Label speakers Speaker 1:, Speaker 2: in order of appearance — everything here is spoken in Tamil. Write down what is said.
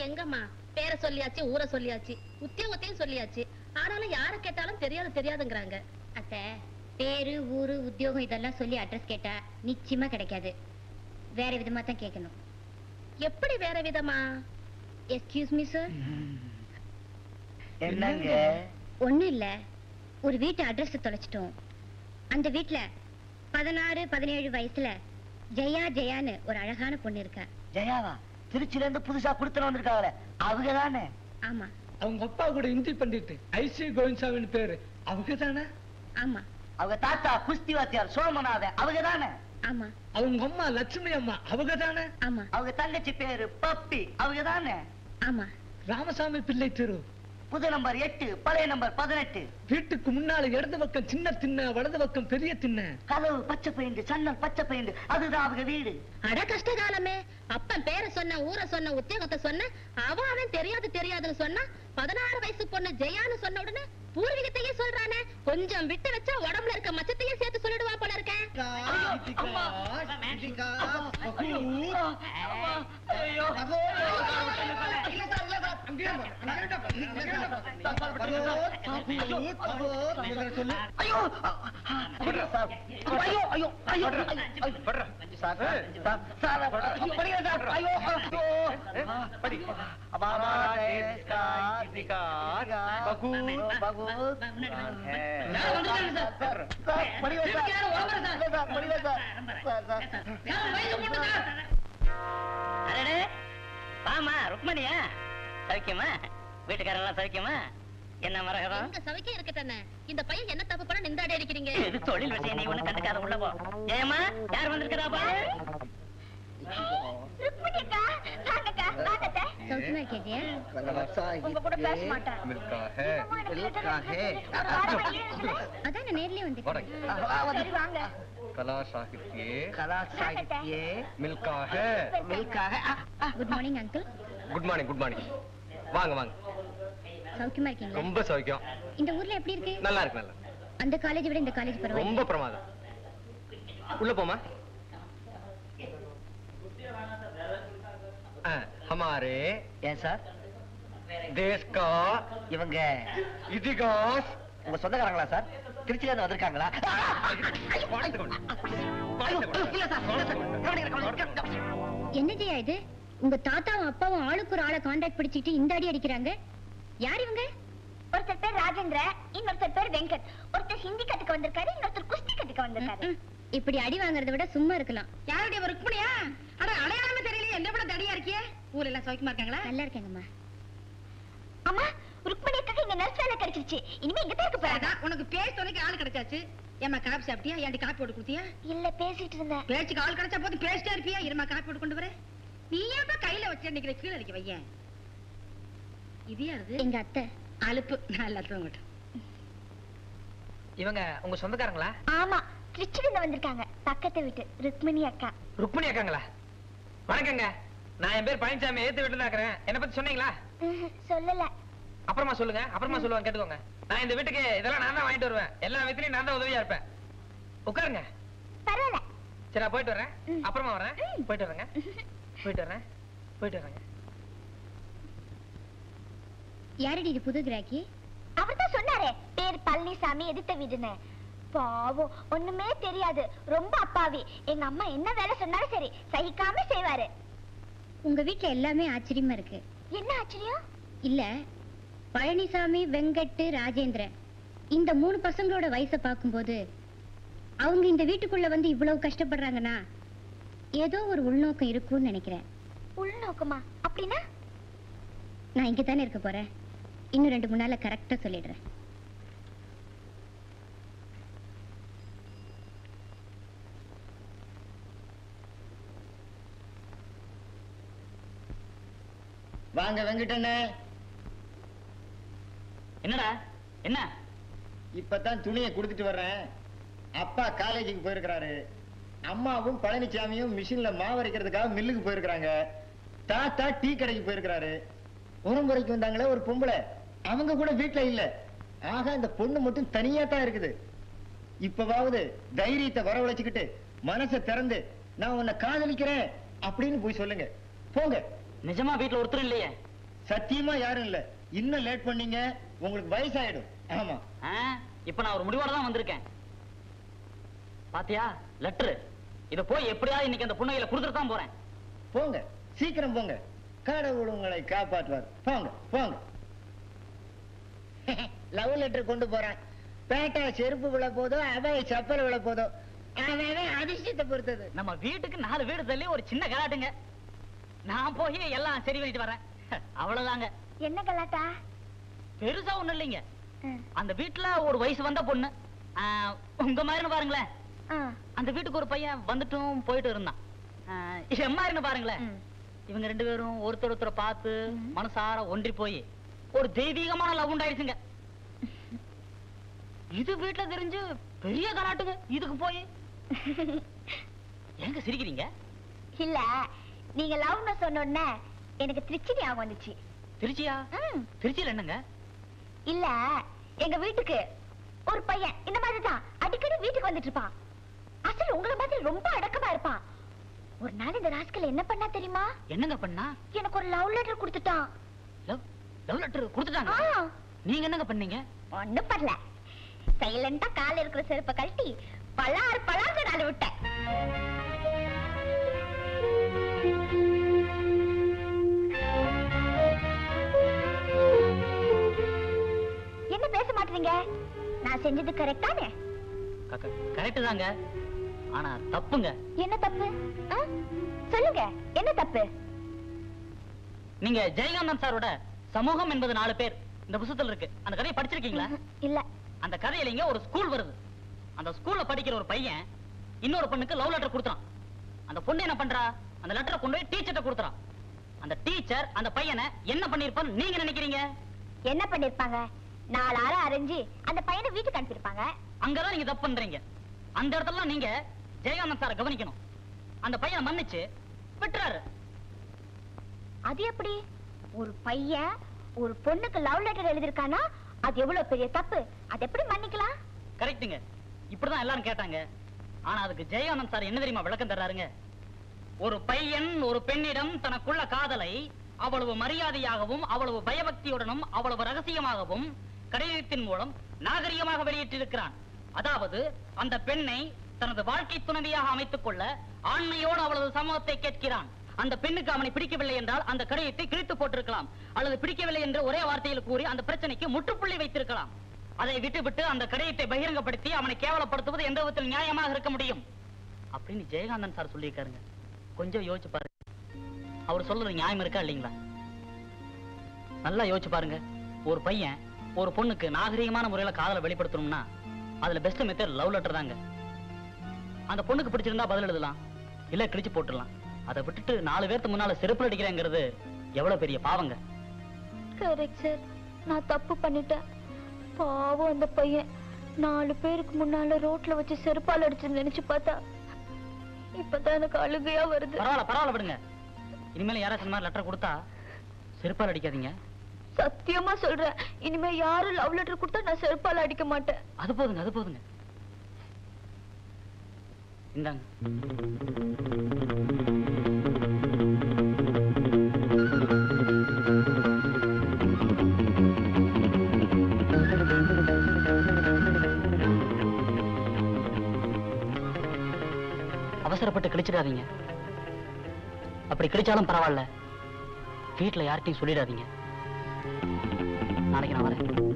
Speaker 1: எங்கம்மா பேரை சொல்லியாச்சு, ஊரை சொல்லியாச்சு, உத்தியோகத்தையும் சொல்லியாச்சு. ஆனாலும் யார கேட்டாலும் தெரியாதுங்கிறாங்க.
Speaker 2: அத்தை, பேரு ஊரு உத்தியோகம் இதெல்லாம் சொல்லி அட்ரஸ் கேட்டா நிச்சயமா கிடைக்காது. வேற விதமா தான் கேட்கணும்.
Speaker 1: எப்படி வேற விதமா?
Speaker 2: Excuse me sir.
Speaker 3: என்னங்க?
Speaker 2: ஒண்ணும் இல்ல, ஒரு வீட்டு அட்ரஸ் தொலைச்சிட்டோம். அந்த வீட்டுல 16-17 வயசுல ஜெயான்னு ஒரு அழகான பொண்ணு இருக்கா.
Speaker 3: ஜெயாவா? திருச்சில இருந்து புதுசா குடுத்து வந்திருக்காங்களே, அவங்க தானே?
Speaker 2: ஆமா.
Speaker 4: அவங்க அப்பா கூட இந்தி பண்ணிட்டு ஐசி கோவிந்தசாமின்னு பேரு, அவங்க தானே?
Speaker 2: ஆமா.
Speaker 3: அவங்க தாத்தா குஸ்தி வாத்தியார் சோமநாத, அவங்க தானே?
Speaker 2: ஆமா.
Speaker 4: அவங்க அம்மா லட்சுமி அம்மா, அவங்க தானே?
Speaker 2: ஆமா.
Speaker 3: அவங்க தங்கச்சி பேரு பப்பி, அவங்க தானே?
Speaker 2: ஆமா.
Speaker 4: ராமசாமி பிள்ளை தெரு,
Speaker 3: புது நம்பர் 8, பழைய நம்பர் 18.
Speaker 4: வீட்டுக்கு முன்னால இடது பக்கம் சின்ன திண்ண, வலது பக்கம் பெரிய திண்ண,
Speaker 3: கதவு பச்சை பெயிண்ட், சன்னல் பச்சை பெயிண்ட், அதுதான் அவங்க வீடு.
Speaker 1: அட கஷ்டகாலமே. அப்பன் பேரை சொன்ன, ஊரை சொன்ன, உத்தியோகத்தை சொன்ன, அவன் தெரியாதுன்னு சொன்னா. 16 வயசு பொண்ணு ஜெயான்னு சொன்ன உடனே பூர்வீகத்தையே சொல்றானே. கொஞ்சம் விட்டு வச்சா உடம்புல இருக்க மச்சத்தையே சேர்த்து சொல்லிடுவா போல இருக்கேன்.
Speaker 3: வாமா ருக்மணியா, சௌக்கியமா? வீட்டுக்காரெல்லாம் சௌக்கியமா? என்ன மரகதம்?
Speaker 1: சவைக்க இருக்கட்டே. இந்த பையன் என்ன தப்பு பண்ண நின்றாடி அடிக்கிறீங்க?
Speaker 3: தொழில் விஷயம் நீ ஒண்ணு கண்டுக்காத, உள்ள போ. ஏமா யார் வந்திருக்கிறா?
Speaker 2: அதான் நேர்லயே வந்து
Speaker 5: कला साहित्य मिल्का है।
Speaker 2: Good morning uncle.
Speaker 5: Good morning. Good morning. வாங்க வாங்க.
Speaker 2: சௌக்கியமா இருக்கீங்களா?
Speaker 5: ரொம்ப சௌக்கியம்.
Speaker 2: இந்த ஊர்ல எப்படி இருக்கு?
Speaker 5: நல்லா இருக்கு. நல்லா.
Speaker 2: அந்த காலேஜ் விட இந்த காலேஜ் பரவாயில்லை.
Speaker 5: ரொம்ப பிரமாதம். உள்ள போமா. हमारे
Speaker 3: ऐसा
Speaker 5: देश का
Speaker 3: இவங்க
Speaker 5: इतिहास
Speaker 3: உங்க சொந்தக்காரங்களா சார்? திருச்சியில இருந்து வந்திருக்காங்களா?
Speaker 2: என்ன ஜெயா இது? உங்க தாத்தாவும் அப்பாவும் ஆளுக்கு ஒரு ஆளை கான்டாக்ட் பிடிச்சிட்டு இந்த அடி அடிக்கிறாங்க. யார் இவங்க?
Speaker 6: ஒருத்தர் பேர் ராஜேந்திர, இன்னொருத்தர் பேர் வெங்கட். ஒருத்தர் ஹிந்தி கத்துக்க வந்திருக்காரு, இன்னொருத்தர் குஸ்தி கத்துக்க வந்திருக்காரு.
Speaker 2: இப்படி அடி வாங்குறத விட சும்மா இருக்கலாம்.
Speaker 1: யாருடைய ருக்மணியா? அட அடையாளமே தெரியல. என்ன விட தடியா இருக்கியே. ஊர்ல எல்லாம் சௌக்கியமா இருக்காங்களா?
Speaker 2: நல்லா இருக்கேங்கம்மா.
Speaker 6: அம்மா, ருக்மணியக்காக இங்க நர்ஸ் வேலை கிடைச்சிருச்சு. இனிமே இங்க தான் இருக்க போறா.
Speaker 1: உனக்கு பேச துணைக்கு ஆள் கிடைச்சாச்சு. ஏமா காபி சாப்பிட்டியா? ஏன்டி காப்பி போட்டு கொடுத்தியா?
Speaker 6: இல்ல, பேசிட்டு இருந்தேன்.
Speaker 1: பேச்சுக்கு ஆள் கிடைச்சா போது பேசிட்டே இருப்பியா? இருமா காப்பி போட்டு கொண்டு வரேன். நீ ஏப்பா கையில வச்சு நிக்கிற? கீழே அடிக்க வையேன். இது யாரு?
Speaker 2: எங்க அத்தை.
Speaker 1: அலுப்பு. நல்லா தூங்கட்டும்.
Speaker 7: இவங்க உங்க சொந்தக்காரங்களா?
Speaker 6: ஆமா, திருச்சியில இருந்து வந்திருக்காங்க. பக்கத்து வீட்டு ருக்மணி அக்கா.
Speaker 7: ருக்மணி அக்காங்களா? வணக்கங்க. நான் என் பேர் பழனிசாமி, ஏத்து வீட்டுல இருக்கிறேன். என்ன பத்தி சொன்னீங்களா?
Speaker 6: சொல்லல.
Speaker 7: அப்புறமா சொல்லுங்க. அப்புறமா சொல்லுவாங்க, கேட்டுக்கோங்க. நான் இந்த வீட்டுக்கு இதெல்லாம் நான் தான் வாங்கிட்டு வருவேன். எல்லா விதத்திலையும் நான் தான் உதவியா இருப்பேன். உட்காருங்க.
Speaker 6: பரவாயில்ல.
Speaker 7: சரி, நான் போயிட்டு வரேன். அப்புறமா வரேன். போயிட்டு வரேங்க. போயிட்டு வரேன். போயிட்டு வரேங்க.
Speaker 2: யாரடி இது புது கிராக்கி?
Speaker 6: அவர்தான் சொன்னாரே, பேர் பழனிசாமி, எதிர்த்த வீடுன்னு. பாவம், ஒண்ணுமே தெரியாது, ரொம்ப அப்பாவி. எங்க அம்மா என்ன வேலை சொன்னாலும் சரி சகிக்காம செய்வாரு.
Speaker 2: உங்க வீட்டுல எல்லாமே ஆச்சரியமா இருக்கு.
Speaker 6: என்ன ஆச்சரியம்?
Speaker 2: இல்ல, பழனிசாமி, வெங்கட், ராஜேந்திரன் இந்த 3 பசங்களோட வயசை பார்க்கும்போது அவங்க இந்த வீட்டுக்குள்ள வந்து இவ்வளவு கஷ்டப்படுறாங்கன்னா ஏதோ ஒரு உள்நோக்கம் இருக்கும்னு நினைக்கிறேன்.
Speaker 6: உள்நோக்கமா? அப்படின்னா?
Speaker 2: நான் இங்க தானே இருக்க போறேன். இன்னும் 2-3 நாள்ல கரெக்டா சொல்லிடுறேன்.
Speaker 3: வாங்க வெங்கடண்ணே.
Speaker 7: என்னடா? என்ன?
Speaker 8: இப்பதான் துணியை கொடுத்துட்டு வர்றேன். அப்பா காலேஜுக்கு போயிருக்கிறாரு. அம்மாவும் பழனிசாமியும் மிஷின்ல மாவு அரைக்கிறதுக்காக மில்லுக்கு போயிருக்கிறாங்க. தாத்தா டீ கடைக்கு போயிருக்கிறாரு. உரம்புறைக்கு வந்தாங்களே ஒரு பொம்பளை, அவங்க கூட வீட்டுல இல்ல. ஆக இந்த பொண்ணு மட்டும் தனியா தான் இருக்குது. இப்பவாவது தைரியத்தை வரவழைச்சுக்கிட்டு மனசை திறந்து நான் உன்னை காதலிக்கிறேன் அப்படின்னு போய் சொல்லுங்க. போங்க.
Speaker 7: நிஜமா வீட்டுல ஒருத்தரும் இல்லையே?
Speaker 8: சத்தியமா யாரும் இல்ல. இன்னும் லேட் பண்ணீங்க உங்களுக்கு வயசாயிடும். ஆமா.
Speaker 9: இப்ப நான் ஒரு முடிவோட தான் வந்திருக்கேன். பாத்தியா லெட்டர், இத போய் எப்படியாவது இன்னைக்கு அந்த புண்ணையில கொடுத்துட்டு தான் போறேன்.
Speaker 8: போங்க, சீக்கிரம் போங்க. கடவுள் உங்களை காப்பாற்றுவார். போங்க போங்க. லவ் லெட்டர் கொண்டு போறேன். பேட்டா செருப்பு விழ போதோ, அவை சப்பல் விழ போதோ, அவன் அதிர்ஷ்டத்தை பொறுத்தது.
Speaker 9: நம்ம வீட்டுக்கு 4 வீடு தள்ளி ஒரு சின்ன கலாட்டுங்க. நான் போய் எல்லாம் சரி பண்ணிட்டு வரேன். அவ்வளவுதாங்க.
Speaker 6: என்ன கலாட்டா?
Speaker 9: பெருசா ஒண்ணும் இல்லைங்க. அந்த வீட்டுல ஒரு வயசு வந்த பொண்ணு, உங்க மாதிரின்னு பாருங்களேன். அந்த வீட்டுக்கு ஒரு பையன் வந்துட்டும் போயிட்டு இருந்தான். எம்மாரின்னு பாருங்களேன். இவங்க 2 பேரும் ஒருத்தரை பார்த்து மனசார ஒன்றி போய் ஒரு தெய்வீகமான லவ் உண்டாயிடுச்சுங்க. இது வீட்டுல தெரிஞ்சு பெரிய கலாட்டுங்க. இதுக்கு போய் எங்க சிரிக்கிறீங்க?
Speaker 6: இல்ல, நீங்க லவ்னு சொன்ன உடனே எனக்கு திருச்சி ஞாபகம் வந்துச்சு.
Speaker 9: திருச்சியா? திருச்சியில என்னங்க?
Speaker 6: இல்ல, எங்க வீட்டுக்கு ஒரு பையன் இந்த மாதிரி தான் அடிக்கடி வீட்டுக்கு வந்துட்டு இருப்பான். அசல் உங்கள மாதிரி ரொம்ப அடக்கமா இருப்பான். ஒரு நாள் இந்த ராஸ்கல் என்ன பண்ணா தெரியுமா?
Speaker 9: என்னங்க பண்ணா? எனக்கு
Speaker 6: ஒரு லவ் லெட்டர் கொடுத்துட்டான்.
Speaker 9: லவ் லெட்டர் கொடுத்துட்டாங்க? நீங்க என்னங்க பண்ணீங்க?
Speaker 6: ஒண்ணும் பண்ணல. சைலண்டா கால இருக்கிற செருப்பை கழட்டி பலாறு நாள் விட்டேன். என்ன பேச மாட்டீங்க? நான் செஞ்சது கரெக்டானே?
Speaker 9: கரெக்ட் தாங்க. ஆனா தப்புங்க.
Speaker 6: என்ன தப்பு? சொல்லுங்க, என்ன தப்பு?
Speaker 9: நீங்க ஜெயகாந்தன் சாரோட சமூகம் என்பது 4 பேர் இந்த புத்தகத்துல இருக்கு. அந்த கதையை படிச்சிருக்கீங்களா?
Speaker 6: இல்ல.
Speaker 9: அந்த கதையில இங்க ஒரு ஸ்கூல் வருது. அந்த ஸ்கூல்ல படிக்கிற ஒரு பையன் இன்னொரு பொண்ணுக்கு லவ் லெட்டர் கொடுத்தான். அந்த பொண்ணு என்ன பண்றா? அந்த லெட்டரை கொண்டு போய் டீச்சர்ட்ட கொடுத்துறான். அந்த டீச்சர் அந்த பையனை என்ன பண்ணிருப்பான்னு நீங்க நினைக்கிறீங்க?
Speaker 6: என்ன பண்ணிருப்பாங்க? 4 ஆறு அரைஞ்சு அந்த பையனை வீட்டுக்கு அனுப்பியிருப்பாங்க.
Speaker 9: அங்கதான் நீங்க தப்பு பண்றீங்க. அந்த இடத்துல நீங்க ஜெயகாந்தன் சாரை கவனிக்கணும். அந்த பையனை மன்னிச்சு விட்டுறாரு.
Speaker 6: அது எப்படி? ஒரு பையன் ஒரு பொண்ணுக்கு லவ் லெட்டர் எழுதிருக்கானா, அது எவ்வளவு பெரிய தப்பு. அது எப்படி மன்னிக்கலாம்?
Speaker 9: கரெக்ட்டுங்க. இப்படிதான் எல்லாரும் கேட்டாங்க. ஆனா அதுக்கு ஜெயகாந்தன் சார் என்ன தெரியுமா விளக்கம் தர்றாருங்க? ஒரு பையன் ஒரு பெண்ணிடம் தனக்குள்ள காதலை அவ்வளவு மரியாதையாகவும் அவ்வளவு பயபக்தியுடனும் அவ்வளவு ரகசியமாகவும் கடிதத்தின் மூலம் நாகரிகமாக வெளியிட்டிருக்கிறான். அதாவது அந்த பெண்ணை தனது வாழ்க்கை துணைவியாக அமைத்துக் கொள்ள ஆண்மையோடு அவளது சமூகத்தை கேட்கிறான். அந்த பெண்ணுக்கு அவனை பிடிக்கவில்லை என்றால் அந்த கடிதத்தை கிழித்து போட்டிருக்கலாம், அல்லது பிடிக்கவில்லை என்று ஒரே வார்த்தையில் கூறி அந்த பிரச்சனைக்கு முற்றுப்புள்ளி வைத்திருக்கலாம். அதை விட்டுவிட்டு அந்த கடிதத்தை பகிரங்கப்படுத்தி அவனை கேவலப்படுத்துவது எந்த விதத்தில் நியாயமாக இருக்க முடியும் அப்படின்னு ஜெயகாந்தன் சார் சொல்லியிருக்காருங்க. கொஞ்சம் யோசிச்சு பாருங்க. அவர் சொல்றது நியாயம் இருக்கா இல்லைங்களா? நல்லா யோசிச்சு பாருங்க. ஒரு பையன் ஒரு பொண்ணுக்கு நாகரிகமான முறையில காதலை வெளிப்படுத்தணும்னா அதுல பெஸ்ட் மெத்தட் லவ் லெட்டர் தாங்க. அந்த பொண்ணுக்கு பிடிச்சிருந்தா பதில் எழுதலாம், இல்ல கிழிச்சு போட்டுடலாம். அதை விட்டுட்டு 4 பேருக்கு முன்னால செருப்பு அடிக்கிறேங்கிறது எவ்வளவு பெரிய பாவங்க.
Speaker 6: கரெக்ட் சார், நான் தப்பு பண்ணிட்டேன். பாவம் அந்த பையன் 4 பேருக்கு முன்னால ரோட்ல வச்சு செருப்பால் அடிச்சு நினைச்சு பார்த்தா இப்பதான் எனக்கு அழுகையா வருது.
Speaker 9: பரவாயில்ல விடுங்க. இனிமேல் யாராச்சும் இந்த மாதிரி லெட்டர் கொடுத்தா செருப்பால் அடிக்காதீங்க.
Speaker 6: சத்தியமா சொல்றேன், இனிமே யாரும் லவ் லெட்டர் கொடுத்தா நான் செருப்பால் அடிக்க மாட்டேன்.
Speaker 9: அது போதுங்க. இந்தாங்க. அவசரப்பட்டு கிழிச்சிடாதீங்க. அப்படி கிழிச்சாலும் பரவாயில்ல, வீட்டுல யார்கிட்டையும் சொல்லிடாதீங்க. நாளைக்கு நான் வரேன்.